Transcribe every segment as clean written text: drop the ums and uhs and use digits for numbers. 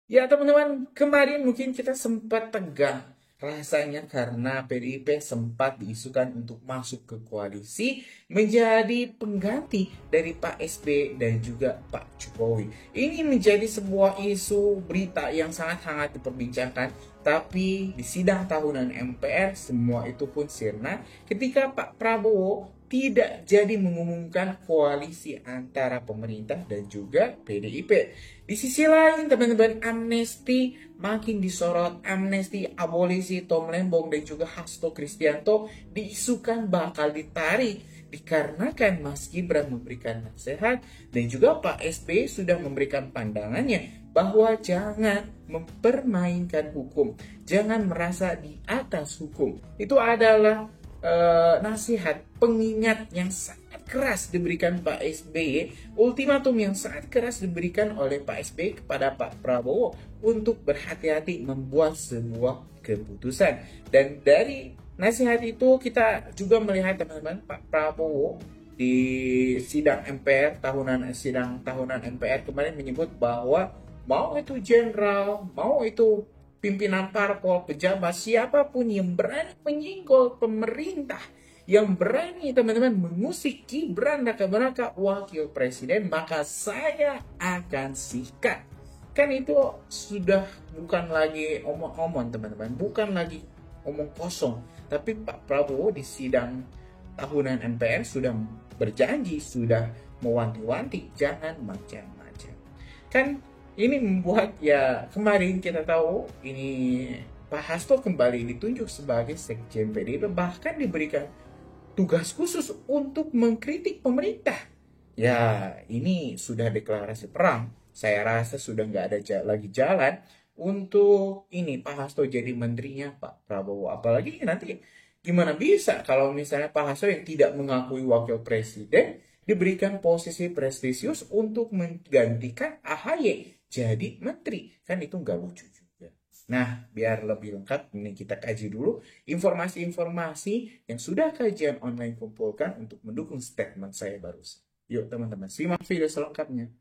Ya teman-teman, kemarin mungkin kita sempat tegang rasanya karena PDIP sempat diisukan untuk masuk ke koalisi menjadi pengganti dari Pak SB dan juga Pak Jokowi. Ini menjadi sebuah isu berita yang sangat hangat diperbincangkan, tapi di sidang tahunan MPR semua itu pun sirna ketika Pak Prabowo tidak jadi mengumumkan koalisi antara pemerintah dan juga PDIP. Di sisi lain, teman-teman, amnesti makin disorot. Amnesti abolisi Tom Lembong dan juga Hasto Kristianto diisukan bakal ditarik dikarenakan Mas Gibran memberikan nasihat dan juga Pak SBY sudah memberikan pandangannya bahwa jangan mempermainkan hukum, jangan merasa di atas hukum. Itu adalah nasihat pengingat yang sangat keras diberikan Pak SBY, ultimatum yang sangat keras diberikan oleh Pak SBY kepada Pak Prabowo untuk berhati-hati membuat sebuah keputusan. Dan dari nasihat itu kita juga melihat teman-teman, Pak Prabowo di sidang tahunan MPR kemarin menyebut bahwa mau itu jenderal, mau itu pimpinan parpol, pejabat, siapapun yang berani menyinggol pemerintah, yang berani teman-teman mengusik Gibran raka-raka wakil presiden, maka saya akan sikat. Kan itu sudah bukan lagi omong-omong teman-teman, bukan lagi omong kosong, tapi Pak Prabowo di sidang tahunan MPR sudah berjanji, sudah mewanti-wanti jangan macam-macam. Kan ini membuat ya kemarin kita tahu ini Pak Hasto kembali ditunjuk sebagai Sekjen PDIP, bahkan diberikan tugas khusus untuk mengkritik pemerintah. Ya ini sudah deklarasi perang. Saya rasa sudah nggak ada lagi jalan untuk ini Pak Hasto jadi menterinya Pak Prabowo. Apalagi nanti gimana bisa kalau misalnya Pak Hasto yang tidak mengakui wakil presiden diberikan posisi prestisius untuk menggantikan AHY jadi menteri. Kan itu nggak lucu juga. Nah, biar lebih lengkap, ini kita kaji dulu informasi-informasi yang sudah kajian online kumpulkan untuk mendukung statement saya barusan. Yuk teman-teman, simak video selengkapnya.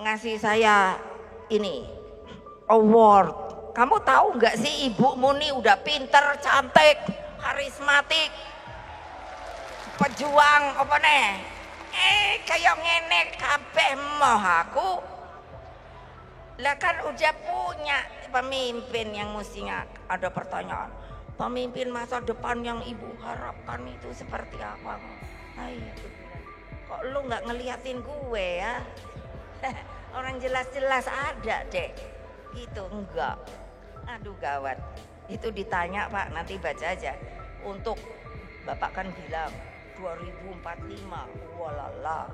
Ngasih saya ini award. Kamu tahu nggak sih Ibu Muni udah pinter, cantik, karismatik, pejuang apa nih? Kayak ngene kabeh moh aku. Lah kan udah punya pemimpin yang mestinya ada pertanyaan. Pemimpin masa depan yang Ibu harapkan itu seperti apa? Ayo, kok lu nggak ngeliatin gue ya? Orang jelas-jelas ada deh. Gitu enggak. Aduh gawat. Itu ditanya Pak, nanti baca aja. Untuk Bapak kan bilang 2045. Walala.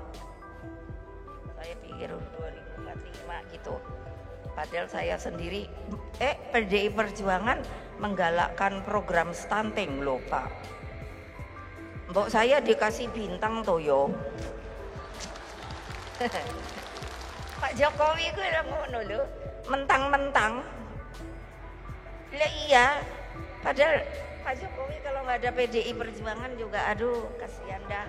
Saya pikir 2045 gitu. Padahal saya sendiri PDI Perjuangan menggalakkan program stunting loh Pak. Mbok saya dikasih bintang toh yo. Pak Jokowi gue udah ngono lho, mentang-mentang. Lah iya, padahal Pak Jokowi kalau nggak ada PDI Perjuangan juga aduh kasihan dah.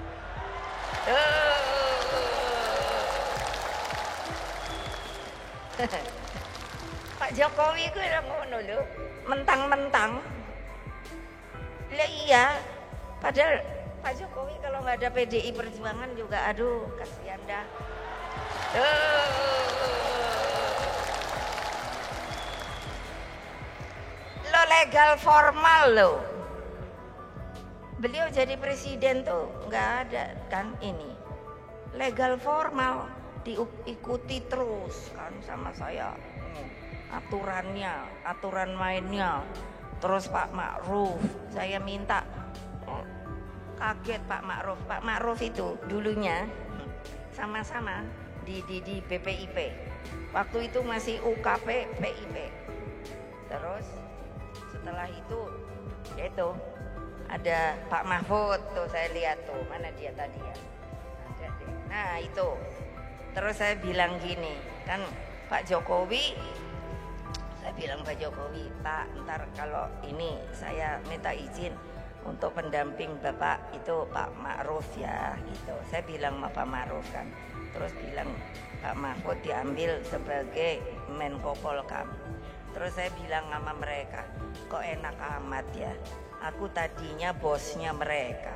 Pak Jokowi gue udah ngono lho, mentang-mentang. Lah iya, padahal Pak Jokowi kalau nggak ada PDI Perjuangan juga aduh kasihan dah. Lo legal formal lo. Beliau jadi presiden tuh nggak ada kan ini. Legal formal diikuti terus kan sama saya. Aturannya, aturan mainnya. Terus Pak Ma'ruf, saya minta kaget Pak Ma'ruf. Pak Ma'ruf itu dulunya sama-sama di BPIP. Waktu itu masih UKP PIP. Terus setelah itu yaitu ada Pak Mahfud tuh saya lihat tuh, mana dia tadi ya? Ada deh. Nah, itu. Terus saya bilang gini, kan Pak Jokowi, saya bilang Pak Jokowi, Pak, ntar kalau ini saya minta izin untuk pendamping Bapak itu Pak Ma'ruf ya gitu. Saya bilang sama Pak Ma'ruf kan, terus bilang Pak Mahfud diambil sebagai Menko Polkam. Terus saya bilang sama mereka, kok enak amat ya, aku tadinya bosnya mereka,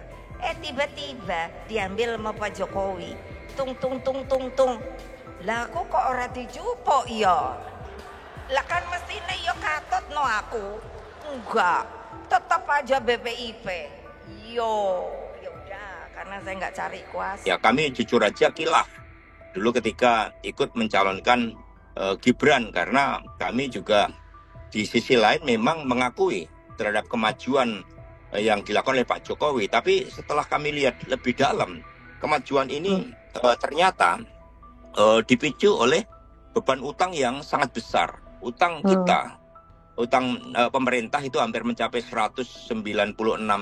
tiba-tiba diambil sama Pak Jokowi, tung tung tung tung tung. Lah aku kok ora dijupuk ya? Lah kan mestine yo katut no aku. Enggak, tetap aja BPIP. Yo, ya udah, karena saya nggak cari kuasa. Ya kami jujur aja kilaf dulu ketika ikut mencalonkan Gibran, karena kami juga di sisi lain memang mengakui terhadap kemajuan yang dilakukan oleh Pak Jokowi. Tapi setelah kami lihat lebih dalam, kemajuan ini ternyata dipicu oleh beban utang yang sangat besar. Utang kita, utang pemerintah itu hampir mencapai 196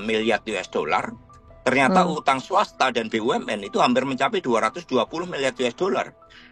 miliar US dollar. Ternyata utang swasta dan BUMN itu hampir mencapai 220 miliar US dollar.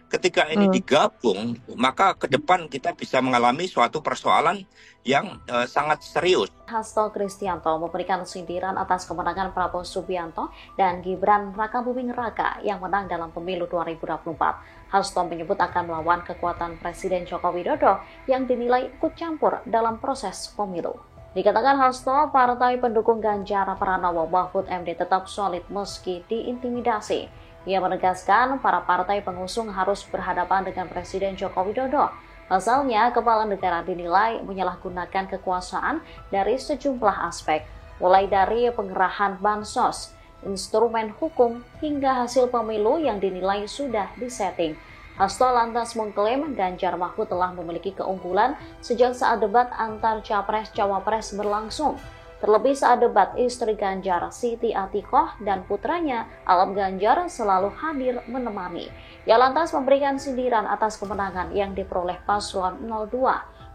Ketika ini digabung, maka ke depan kita bisa mengalami suatu persoalan yang sangat serius. Hasto Kristianto memberikan sindiran atas kemenangan Prabowo Subianto dan Gibran Rakabuming Raka yang menang dalam pemilu 2024. Hasto menyebut akan melawan kekuatan Presiden Joko Widodo yang dinilai ikut campur dalam proses pemilu. Dikatakan Hasto, partai pendukung Ganjar Pranowo Mahfud MD tetap solid meski diintimidasi. Ia menegaskan para partai pengusung harus berhadapan dengan Presiden Joko Widodo. Pasalnya, kepala negara dinilai menyalahgunakan kekuasaan dari sejumlah aspek, mulai dari pengerahan bansos, instrumen hukum, hingga hasil pemilu yang dinilai sudah disetting. Hasto lantas mengklaim Ganjar Mahfud telah memiliki keunggulan sejak saat debat antar Capres-Cawapres berlangsung. Terlebih saat debat, istri Ganjar, Siti Atikoh, dan putranya, Alam Ganjar, selalu hadir menemani. Ia lantas memberikan sindiran atas kemenangan yang diperoleh paslon 02.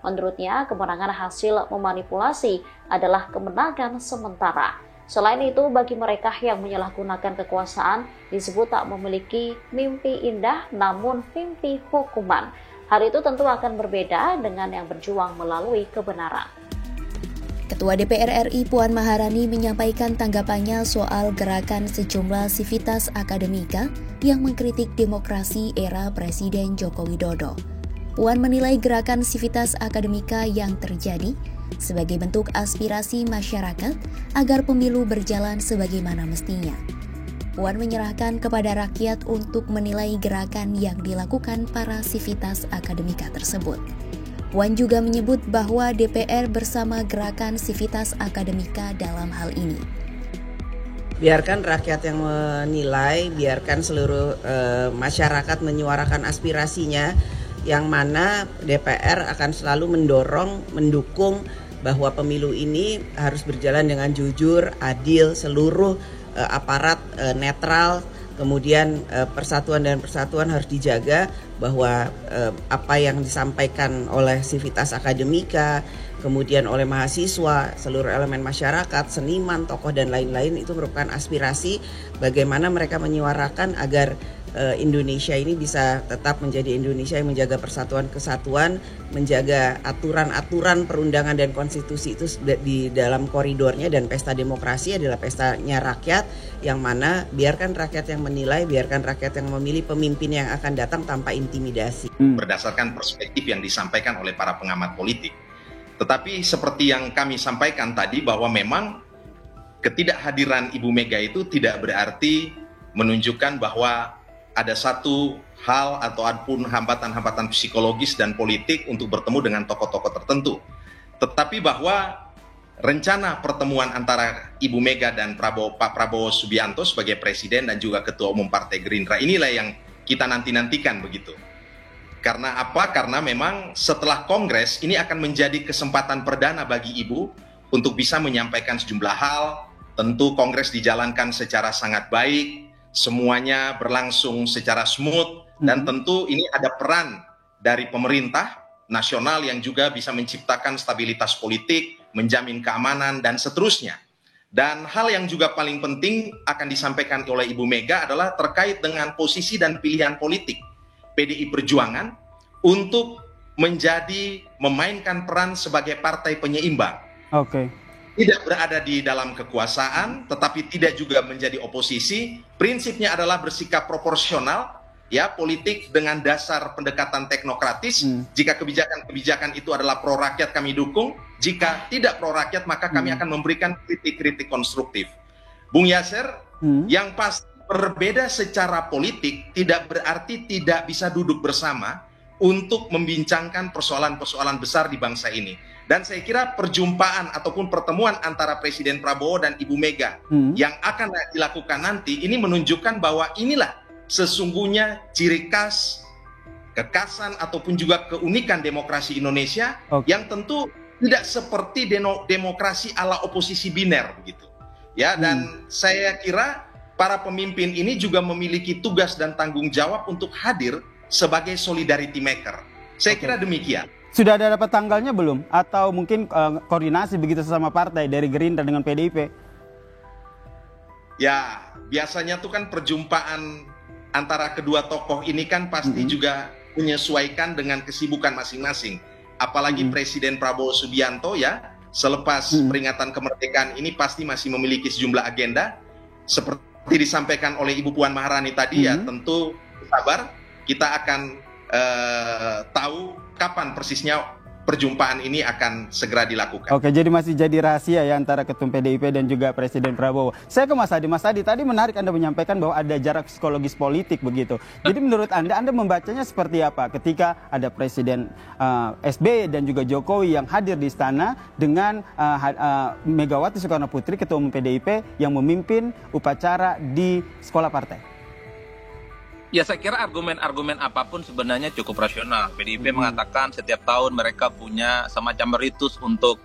Menurutnya, kemenangan hasil memanipulasi adalah kemenangan sementara. Selain itu, bagi mereka yang menyalahgunakan kekuasaan disebut tak memiliki mimpi indah namun mimpi hukuman. Hal itu tentu akan berbeda dengan yang berjuang melalui kebenaran. Ketua DPR RI Puan Maharani menyampaikan tanggapannya soal gerakan sejumlah sivitas akademika yang mengkritik demokrasi era Presiden Joko Widodo. Puan menilai gerakan sivitas akademika yang terjadi sebagai bentuk aspirasi masyarakat agar pemilu berjalan sebagaimana mestinya. Puan menyerahkan kepada rakyat untuk menilai gerakan yang dilakukan para sivitas akademika tersebut. Puan juga menyebut bahwa DPR bersama gerakan sivitas akademika dalam hal ini. Biarkan rakyat yang menilai, biarkan seluruh masyarakat menyuarakan aspirasinya, yang mana DPR akan selalu mendukung bahwa pemilu ini harus berjalan dengan jujur, adil, seluruh aparat netral, kemudian persatuan dan persatuan harus dijaga, bahwa apa yang disampaikan oleh sivitas akademika, kemudian oleh mahasiswa, seluruh elemen masyarakat, seniman, tokoh dan lain-lain itu merupakan aspirasi bagaimana mereka menyuarakan agar Indonesia ini bisa tetap menjadi Indonesia yang menjaga persatuan kesatuan, menjaga aturan-aturan perundangan dan konstitusi itu di dalam koridornya, dan pesta demokrasi adalah pestanya rakyat, yang mana biarkan rakyat yang menilai, biarkan rakyat yang memilih pemimpin yang akan datang tanpa intimidasi. Berdasarkan perspektif yang disampaikan oleh para pengamat politik. Tetapi seperti yang kami sampaikan tadi, bahwa memang ketidakhadiran Ibu Mega itu tidak berarti menunjukkan bahwa ada satu hal ataupun hambatan-hambatan psikologis dan politik untuk bertemu dengan tokoh-tokoh tertentu. Tetapi bahwa rencana pertemuan antara Ibu Mega dan Pak Prabowo Subianto sebagai Presiden dan juga Ketua Umum Partai Gerindra, inilah yang kita nanti-nantikan begitu. Karena apa? Karena memang setelah Kongres ini akan menjadi kesempatan perdana bagi Ibu untuk bisa menyampaikan sejumlah hal. Tentu Kongres dijalankan secara sangat baik, semuanya berlangsung secara smooth, dan tentu ini ada peran dari pemerintah nasional yang juga bisa menciptakan stabilitas politik, menjamin keamanan, dan seterusnya. Dan hal yang juga paling penting akan disampaikan oleh Ibu Mega adalah terkait dengan posisi dan pilihan politik PDI Perjuangan untuk memainkan peran sebagai partai penyeimbang. tidak berada di dalam kekuasaan, tetapi tidak juga menjadi oposisi. Prinsipnya adalah bersikap proporsional, ya, politik dengan dasar pendekatan teknokratis. Jika kebijakan-kebijakan itu adalah pro rakyat, kami dukung. Jika tidak pro rakyat, maka kami akan memberikan kritik-kritik konstruktif. Bung Yasser, yang pasti berbeda secara politik tidak berarti tidak bisa duduk bersama untuk membincangkan persoalan-persoalan besar di bangsa ini. Dan saya kira perjumpaan ataupun pertemuan antara Presiden Prabowo dan Ibu Mega yang akan dilakukan nanti ini menunjukkan bahwa inilah sesungguhnya ciri khas, kekhasan ataupun juga keunikan demokrasi Indonesia yang tentu tidak seperti demokrasi ala oposisi biner begitu. Ya, dan saya kira para pemimpin ini juga memiliki tugas dan tanggung jawab untuk hadir sebagai solidarity maker. Saya kira demikian. Sudah ada dapat tanggalnya belum? Atau mungkin koordinasi begitu sesama partai dari Gerindra dengan PDIP? Ya, biasanya tuh kan perjumpaan antara kedua tokoh ini kan pasti juga menyesuaikan dengan kesibukan masing-masing. Apalagi Presiden Prabowo Subianto ya, selepas peringatan kemerdekaan ini pasti masih memiliki sejumlah agenda. Seperti disampaikan oleh Ibu Puan Maharani tadi ya, tentu sabar, kita akan tahu kapan persisnya perjumpaan ini akan segera dilakukan. Oke, jadi masih jadi rahasia ya antara Ketum PDIP dan juga Presiden Prabowo. Saya ke Mas Adi. Mas Adi, tadi menarik Anda menyampaikan bahwa ada jarak psikologis politik begitu. Jadi menurut Anda membacanya seperti apa ketika ada Presiden SBY dan juga Jokowi yang hadir di istana dengan Megawati Soekarno Putri, Ketua Umum PDIP, yang memimpin upacara di sekolah partai? Ya, saya kira argumen-argumen apapun sebenarnya cukup rasional. PDIP mengatakan setiap tahun mereka punya semacam ritus untuk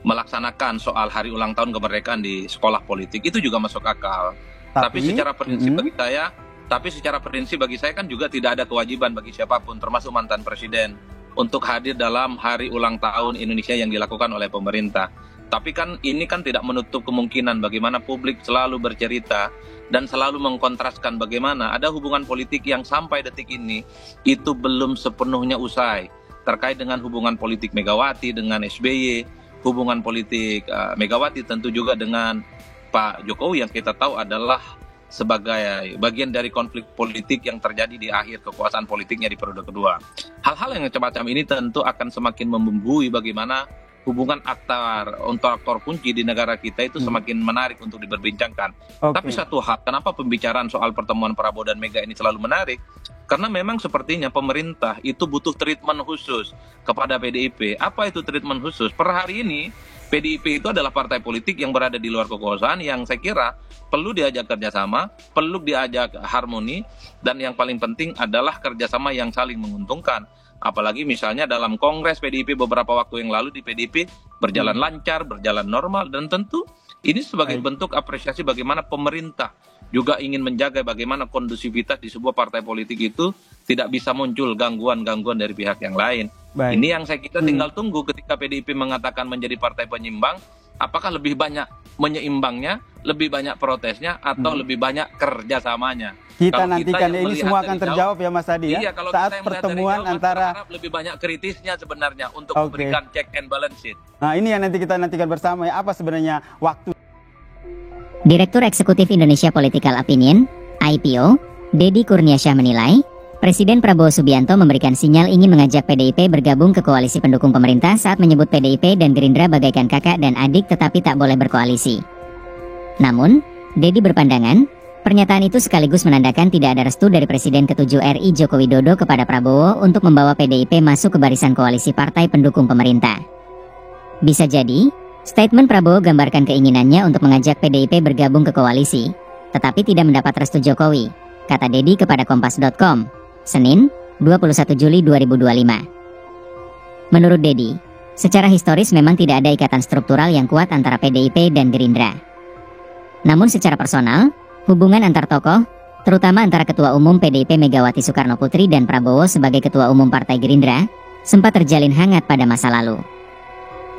melaksanakan soal hari ulang tahun kemerdekaan di sekolah politik. Itu juga masuk akal. Tapi secara prinsip bagi saya kan juga tidak ada kewajiban bagi siapapun, termasuk mantan presiden, untuk hadir dalam hari ulang tahun Indonesia yang dilakukan oleh pemerintah. Tapi kan ini kan tidak menutup kemungkinan bagaimana publik selalu bercerita dan selalu mengkontraskan bagaimana ada hubungan politik yang sampai detik ini itu belum sepenuhnya usai. Terkait dengan hubungan politik Megawati dengan SBY, hubungan politik Megawati tentu juga dengan Pak Jokowi yang kita tahu adalah sebagai bagian dari konflik politik yang terjadi di akhir kekuasaan politiknya di periode kedua. Hal-hal yang semacam ini tentu akan semakin membumbui bagaimana hubungan aktor kunci di negara kita itu semakin menarik untuk diperbincangkan. Tapi satu hal, kenapa pembicaraan soal pertemuan Prabowo dan Mega ini selalu menarik? Karena memang sepertinya pemerintah itu butuh treatment khusus kepada PDIP. Apa itu treatment khusus? Per hari ini, PDIP itu adalah partai politik yang berada di luar kekuasaan yang saya kira perlu diajak kerjasama, perlu diajak harmoni, dan yang paling penting adalah kerjasama yang saling menguntungkan. Apalagi misalnya dalam Kongres PDIP beberapa waktu yang lalu di PDIP berjalan lancar, berjalan normal, dan tentu ini sebagai bentuk apresiasi bagaimana pemerintah juga ingin menjaga bagaimana kondusivitas di sebuah partai politik itu tidak bisa muncul gangguan-gangguan dari pihak yang lain. Ini yang saya kira tinggal tunggu ketika PDIP mengatakan menjadi partai penyimbang, apakah lebih banyak menyeimbangnya, lebih banyak protesnya, atau lebih banyak kerjasamanya. Kita nantikan ya, ini semua akan terjawab ya Mas Adi ya. Kalau saat pertemuan antara lebih banyak kritisnya sebenarnya untuk memberikan check and balance it. Nah, ini yang nanti kita nantikan bersama ya, apa sebenarnya waktu. Direktur Eksekutif Indonesia Political Opinion, IPO, Deddy Kurniasyah menilai, Presiden Prabowo Subianto memberikan sinyal ingin mengajak PDIP bergabung ke koalisi pendukung pemerintah saat menyebut PDIP dan Gerindra bagaikan kakak dan adik tetapi tak boleh berkoalisi. Namun, Deddy berpandangan, pernyataan itu sekaligus menandakan tidak ada restu dari Presiden ke-7 RI Joko Widodo kepada Prabowo untuk membawa PDIP masuk ke barisan koalisi partai pendukung pemerintah. Bisa jadi, statement Prabowo gambarkan keinginannya untuk mengajak PDIP bergabung ke koalisi, tetapi tidak mendapat restu Jokowi, kata Deddy kepada Kompas.com, Senin, 21 Juli 2025. Menurut Deddy, secara historis memang tidak ada ikatan struktural yang kuat antara PDIP dan Gerindra. Namun secara personal, hubungan antar tokoh, terutama antara Ketua Umum PDIP Megawati Soekarno Putri dan Prabowo sebagai Ketua Umum Partai Gerindra, sempat terjalin hangat pada masa lalu.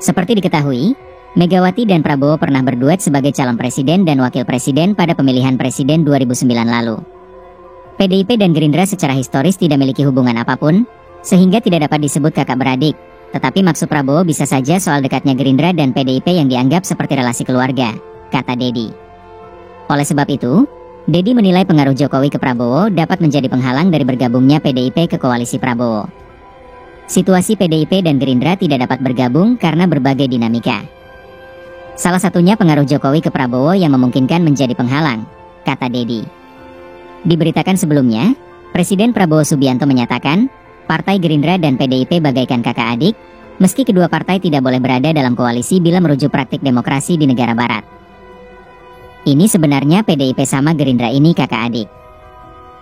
Seperti diketahui, Megawati dan Prabowo pernah berduet sebagai calon presiden dan wakil presiden pada pemilihan presiden 2009 lalu. PDIP dan Gerindra secara historis tidak memiliki hubungan apapun, sehingga tidak dapat disebut kakak beradik, Tetapi maksud Prabowo bisa saja soal dekatnya Gerindra dan PDIP yang dianggap seperti relasi keluarga, kata Dedi. Oleh sebab itu, Dedi menilai pengaruh Jokowi ke Prabowo dapat menjadi penghalang dari bergabungnya PDIP ke koalisi Prabowo. Situasi PDIP dan Gerindra tidak dapat bergabung karena berbagai dinamika. Salah satunya pengaruh Jokowi ke Prabowo yang memungkinkan menjadi penghalang, kata Dedi. Diberitakan sebelumnya, Presiden Prabowo Subianto menyatakan, Partai Gerindra dan PDIP bagaikan kakak adik, meski kedua partai tidak boleh berada dalam koalisi bila merujuk praktik demokrasi di negara barat. Ini sebenarnya PDIP sama Gerindra ini kakak adik.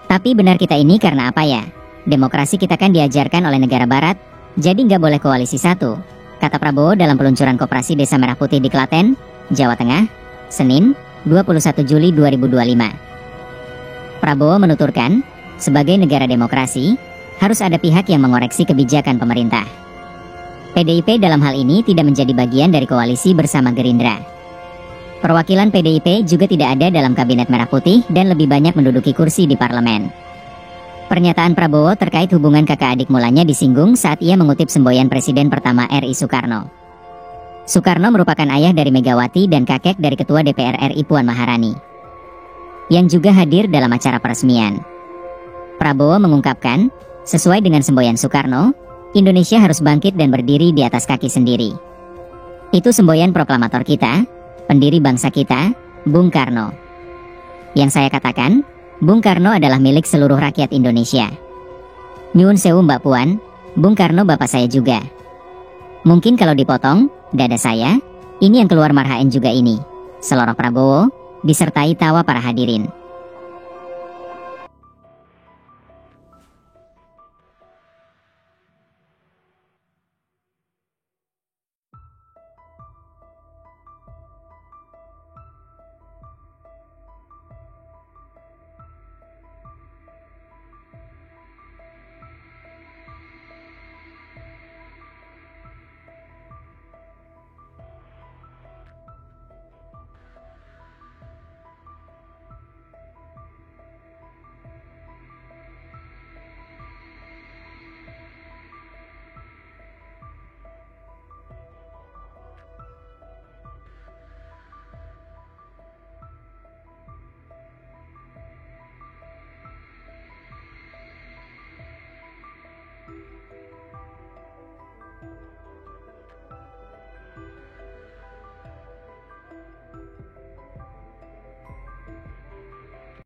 Tapi benar kita ini karena apa ya? Demokrasi kita kan diajarkan oleh negara barat, jadi nggak boleh koalisi satu, kata Prabowo dalam peluncuran Koperasi Desa Merah Putih di Klaten, Jawa Tengah, Senin, 21 Juli 2025. Prabowo menuturkan, sebagai negara demokrasi, harus ada pihak yang mengoreksi kebijakan pemerintah. PDIP dalam hal ini tidak menjadi bagian dari koalisi bersama Gerindra. Perwakilan PDIP juga tidak ada dalam Kabinet Merah Putih dan lebih banyak menduduki kursi di parlemen. Pernyataan Prabowo terkait hubungan kakak adik mulanya disinggung saat ia mengutip semboyan Presiden pertama RI Soekarno. Soekarno merupakan ayah dari Megawati dan kakek dari Ketua DPR RI Puan Maharani, yang juga hadir dalam acara peresmian. Prabowo mengungkapkan, sesuai dengan semboyan Soekarno, Indonesia harus bangkit dan berdiri di atas kaki sendiri. Itu semboyan proklamator kita, pendiri bangsa kita, Bung Karno. Yang saya katakan, Bung Karno adalah milik seluruh rakyat Indonesia. Nyuwun sewu Mbak Puan, Bung Karno bapak saya juga. Mungkin kalau dipotong, dada saya, ini yang keluar marhaen juga ini. Seloroh Prabowo, disertai tawa para hadirin.